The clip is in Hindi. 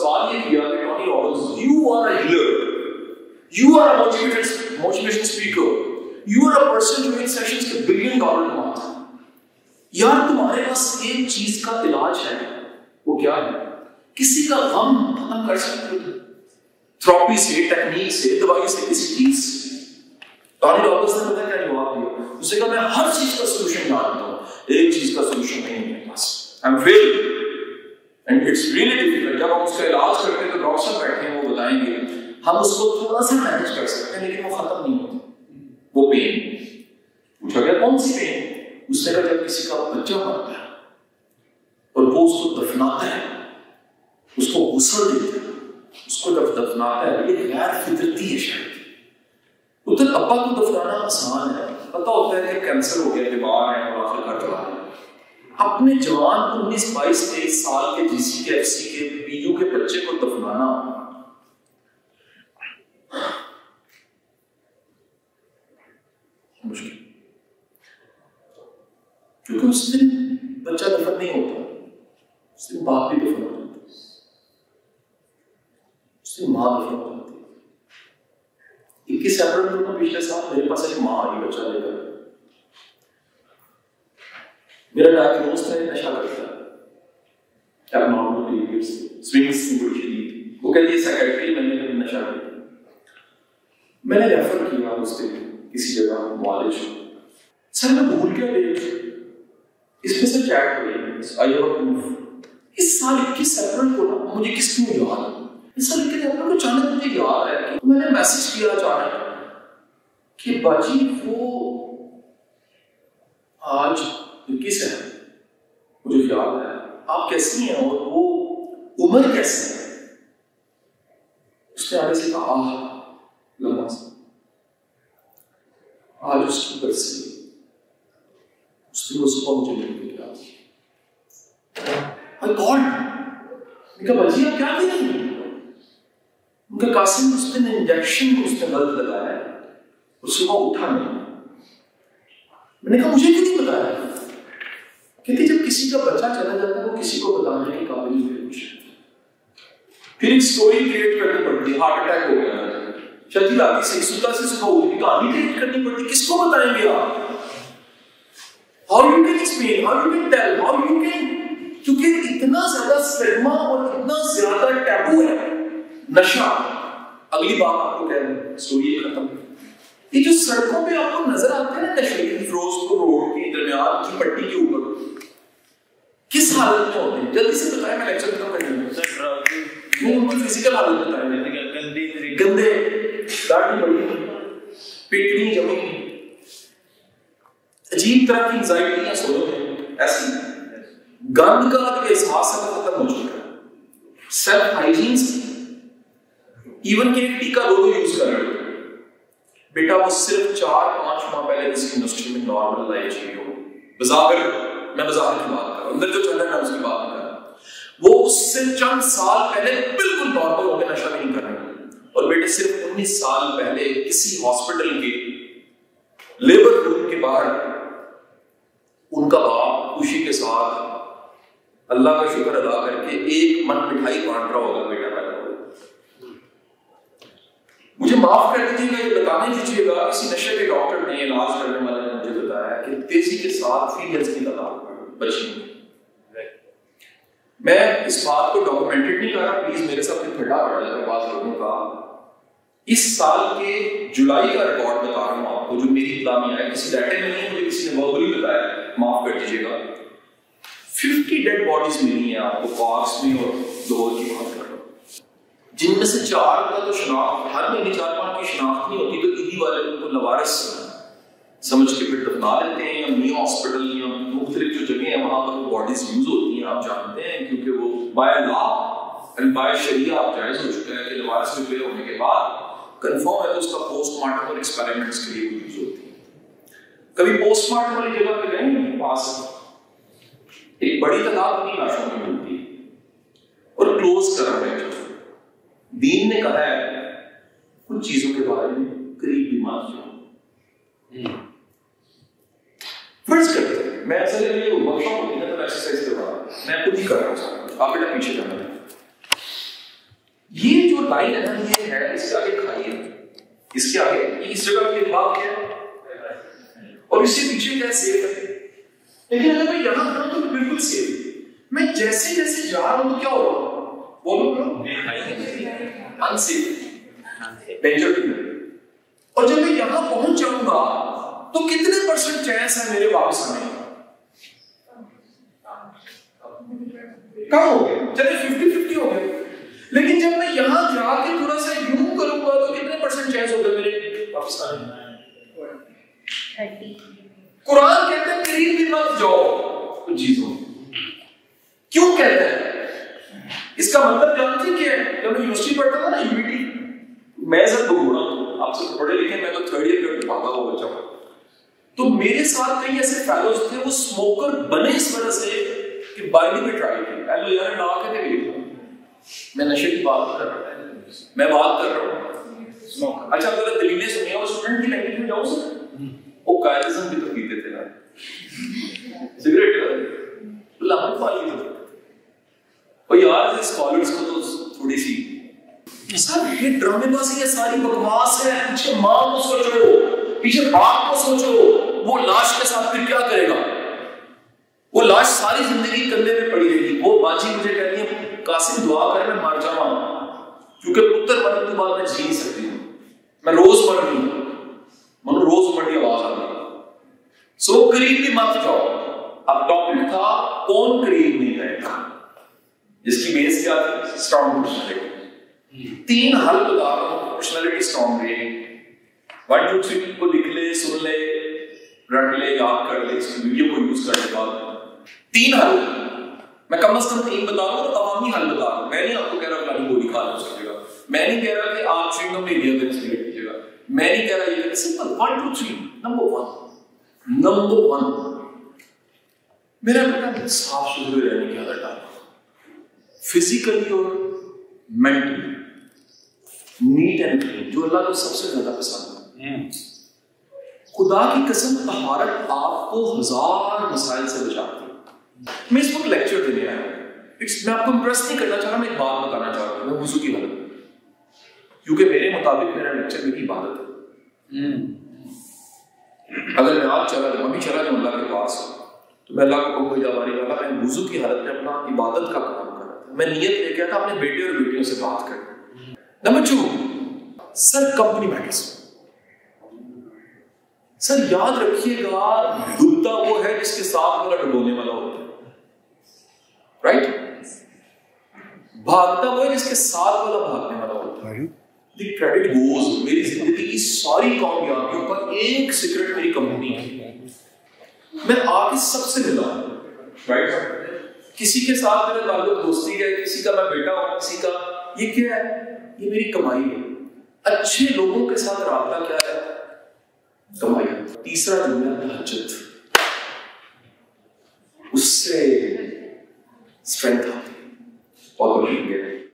सवाल ये किया कि Tony Robbins, you are a healer, you are a motivational speaker, you are a person जो इन सेशंस के $1 बिलियन कमाता है, यार तुम्हारे पास एक चीज का इलाज है, वो क्या है? किसी का गम खत्म कर सकते हो थेरेपी से, टेक्निक से, दवाई से, किसी चीज से। टोनी रॉबिन्स ने पता क्या जवाब दिया? उसने कहा मैं हर चीज का सॉल्यूशन जानता हूं, एक चीज का सॉल्यूशन नहीं है मेरे पास, I am failed and it's really difficult. जब हम उसका इलाज करते हैं तो डॉक्टर साहब बैठे हैं, वो बताएंगे हम उसको थोड़ा सा मैनेज कर सकते हैं, लेकिन वो खत्म नहीं होता वो पेन। पूछा गया कौन सी पेन? उसने कहा जब किसी का बच्चा मरता है और वो उसको दफनाता है, उसको गुस्ल देता है, उसको जब दफनाता है, ये गैर फितरती है शायद। उधर अब्बा को दफनाना आसान है, पता होता है कि कैंसर हो गया, बीमार है और आखिर कर रहा है। अपने जवान 19, 22, 23 साल के जीसी के, एफसी के, पीयू के बच्चे को दफनाना मुश्किल, क्योंकि उस दिन बच्चा दफन नहीं होता, उस दिन बाप भी दफन होता है, उस दिन माँ दफन होती है। 21 अप्रैल को पिछले साल मेरे पास एक माँ आई बच्चा लेकर, मेरा डायग्नोज था नशा करता है, एबनॉर्मल बिहेवियर्स, स्विंग्स बड़ी शदीद। वो कहती है साइकियाट्री मैंने नशा किया। मैंने रेफर किया उस दिन किसी जगह मुआलिज, सर मैं भूल गया डेट, इसमें से चैट हो गई, आई हैव अ प्रूफ। इस साल 21 अप्रैल को ना मुझे किसकी याद, इस साल 21 अप्रैल को अचानक मुझे याद है कि मैंने मैसेज किया अचानक कि बाजी वो आज 21 है, मुझे याद है आप कैसी हैं और वो उम्र कैसी है। उसने आगे से कहा आह लम्बा सा, आज उसकी बरसी, उसने वो सुबह मुझे मिलने के बाद उनका बजी आप क्या कह रही हैं? उनका कासिम उसने इंजेक्शन उसने गलत लगाया है और सुबह उठा नहीं। मैंने कहा मुझे क्यों नहीं बताया? कहती जब किसी का बच्चा चला जाता है वो किसी को बताने के काबिल नहीं होता। फिर एक स्टोरी क्रिएट करनी पड़ती है, हार्ट अटैक हो गया, शर्जील आती से सुबह से सुबह उठ के कहानी क्रिएट करनी पड़ती, किसको बताएंगे आप? How you can explain, how you can tell, how you can, क्योंकि इतना ज्यादा स्टिग्मा और इतना ज्यादा टैबू है नशा। अगली बात आपको कह रहे, स्टोरी खत्म। ये जो सड़कों पे आपको नजर आते हैं ना नशे के, फिरोजपुर रोड के दरमियान की पट्टी के ऊपर, किस हालत में होते हैं? जल्दी से बताएं, मैं लेक्चर खत्म कर दूंगा। नहीं उनकी फिजिकल हालत बताएं, गंदे दाढ़ी बड़ी, पेटनी जमी, अजीब तरह की एंजाइटी सोचो में, ऐसी गंद का एहसास खत्म हो चुका है। सेल्फ हाइजीन, इवन के टीका 2 यूज कर रहे हो बेटा, वो सिर्फ 4-5 माह पहले किसी इंडस्ट्री में नॉर्मल लाइफ जी हो, बजाकर मैं बजाकर की बात कर रहा हूं, अंदर जो चल रहा है मैं उसकी बात नहीं कर रहा, वो उससे चंद साल पहले बिल्कुल नॉर्मल हो गए, नशा नहीं कर रहे। और बेटे सिर्फ 19 साल पहले किसी हॉस्पिटल के लेबर रूम के बाहर उनका बाप खुशी के साथ अल्लाह का शुक्र अदा करके एक मन मिठाई बांट रहा होगा बेटा पैदा हो। मुझे माफ कर दीजिएगा, ये बताने दीजिएगा, किसी नशे के डॉक्टर ने, इलाज करने वाले ने मुझे बताया कि तेजी के साथ फीमेल्स की तादाद बढ़ी। मैं इस बात को डॉक्यूमेंटेड नहीं कर रहा, प्लीज मेरे साथ ठंडा पड़ जाएगा बात लोगों का। इस साल के जुलाई का रिकॉर्ड बता रहा हूं आपको, जो मेरी गुलामी है, किसी डाटा में नहीं, मुझे किसी ने वर्बली बताया, माफ कर दीजिएगा। 50 डेड बॉडीज मिली हैं आपको पार्क्स में और लाहौर की बात कर रहा हूं, जिनमें से 4 का तो शनाख्त, हर महीने 4-5 की शनाख्त नहीं होती, तो ईदी वाले उनको लवारिस समझ के फिर दफना लेते हैं, या मियां हॉस्पिटल या मुख्तलिफ जो जगह है वहां पर वो बॉडीज यूज होती हैं, आप जानते हैं, क्योंकि वो बाय लॉ एंड बाय शरिया आप जायज हो चुका है कि लवारिस में क्लियर होने के बाद कंफर्म है तो उसका पोस्टमार्टम और एक्सपेरिमेंट्स के लिए यूज होती है। कभी पोस्टमार्टम वाली जगह पे गए हैं पास, एक बड़ी तादाद अपनी लाशों में मिलती है और क्लोज कर रहे हैं। दीन ने कहा है कुछ चीजों के बारे में करीब भी मान जाओ। फर्ज करते हैं, मैं ऐसा ये वर्कशॉप होती है ना, तो एक्सरसाइज करवा मैं खुद ही कर रहा हूँ, आप बेटा पीछे करना है। जो लाइन है ना ये है, इसके आगे खाई है, इसके आगे इस जगह के भाग क्या है और इससे पीछे क्या सेफ है। लेकिन अगर मैं यहां खड़ा तो बिल्कुल सेफ, मैं जैसे जैसे जा रहा हूं तो क्या हो रहा है, बोलो अनसेफ, डेंजर टू मी। और जब मैं यहां पहुंच जाऊंगा तो कितने % चांस है मेरे वापस आने का? कम हो गया, चलिए 50-50 हो गया। लेकिन जब मैं यहां जाके थोड़ा सा यूं करूंगा तो कितने % चांस हो गए मेरे वापस आने का? 30। कुरान कहते हैं करीब भी मत जाओ कुछ चीजों। क्यों कहते हैं? इसका मतलब जानते हैं क्या है? जब मैं यूनिवर्सिटी पढ़ता था ना, यूनिटी, मैं सर घूमना आपसे तो पढ़े लिखे, मैं तो 3rd ईयर करके भागा हुआ बच्चा, तो मेरे साथ कई ऐसे फेलोज थे वो स्मोकर बने इस वजह से कि बाइडी में ट्राई की। हेलो यार ना कहते हैं, मैं नशे की बात कर रहा हूं, मैं बात कर रहा हूं स्मोकर। अच्छा अगर दलीलें सुनिए और स्टूडेंट की लैंग्वेज में जाओ सर, वो कायदिज्म भी तो पीते थे ना, सिगरेट लामत वाली तो। और यार स्कॉलर्स को तो थोड़ी सी सर ये ड्रामेबाजी है, सारी बकवास है। पीछे माँ को सोचो, पीछे बाप को सोचो, वो लाश के साथ फिर क्या करेगा? वो लाश सारी जिंदगी कंधे में पड़ी रहेगी। वो बाजी मुझे कहती है कासिम दुआ कर मैं मर जाऊं, क्योंकि पुत्र मरने के बाद मैं जी नहीं सकती हूँ, मैं रोज मर रही हूँ, मनो रोज मर की आवाज आ रही। सो करीब भी मत जाओ। अब टॉपिक था कौन करीब नहीं रहेगा, जिसकी बेस क्या थी? Strong personality. 3 हल बता रहा हूं पर्सनैलिटी स्ट्रॉन्ग रहेगी। 1 2 3 को लिख ले, सुन ले, रट ले, याद कर ले, इस वीडियो को यूज करने के बाद 3 हल मैं कम से कम 3 बता रहा हूं, अवामी हल बता रहा हूं। मैं नहीं आपको कह रहा कि गोली खा लो उसकी जगह, मैं नहीं कह रहा कि आप च्युइंगम में लिया करें सिगरेट की जगह, मैं नहीं कह रहा ये सिंपल 1 2 3। नंबर 1 मेरा बेटा साफ सुथरे रहने की आदत डालो, फिजिकली और मेंटली नीट एंड क्लीन, जो अल्लाह को सबसे ज्यादा पसंद है। खुदा की कसम तहारत आपको 1000 मसाइल से बचाती है। मैं इस वक्त लेक्चर देने आया हूं, मैं आपको इंप्रेस नहीं करना चाह रहा, मैं एक बात बताना चाह रहा हूं, मैं वुजू की हालत, क्योंकि मेरे मुताबिक मेरा लेक्चर मेरी इबादत है। अगर मैं आज चला जाऊं, अभी चला जाऊं अल्लाह के पास, तो मैं अल्लाह को कहूंगा या बारी वाला मैं वुजू की हालत में अपना इबादत का काम कर रहा था, मैं नियत लेके आया था अपने बेटे और बेटियों से बात करनी। Number 2 sir company matters. Sir याद रखिएगा डूबता वो है जिसके साथ वाला डुबोने वाला होता है, राइट? भागता वो है जिसके साथ वाला भागने वाला होता है। The credit goes, मेरी जिंदगी की सारी कामयाबियों का एक सीक्रेट मेरी कंपनी है। मैं आगे सबसे मिला, राइट? किसी के साथ मेरा ताल्लुक दोस्ती है, किसी का मैं बेटा हूं, किसी का ये क्या है? ये मेरी कमाई है। अच्छे लोगों के साथ राबता क्या है? कमाई। तीसरा जुमला तहज्जुद, उससे स्ट्रेंथ आती है। और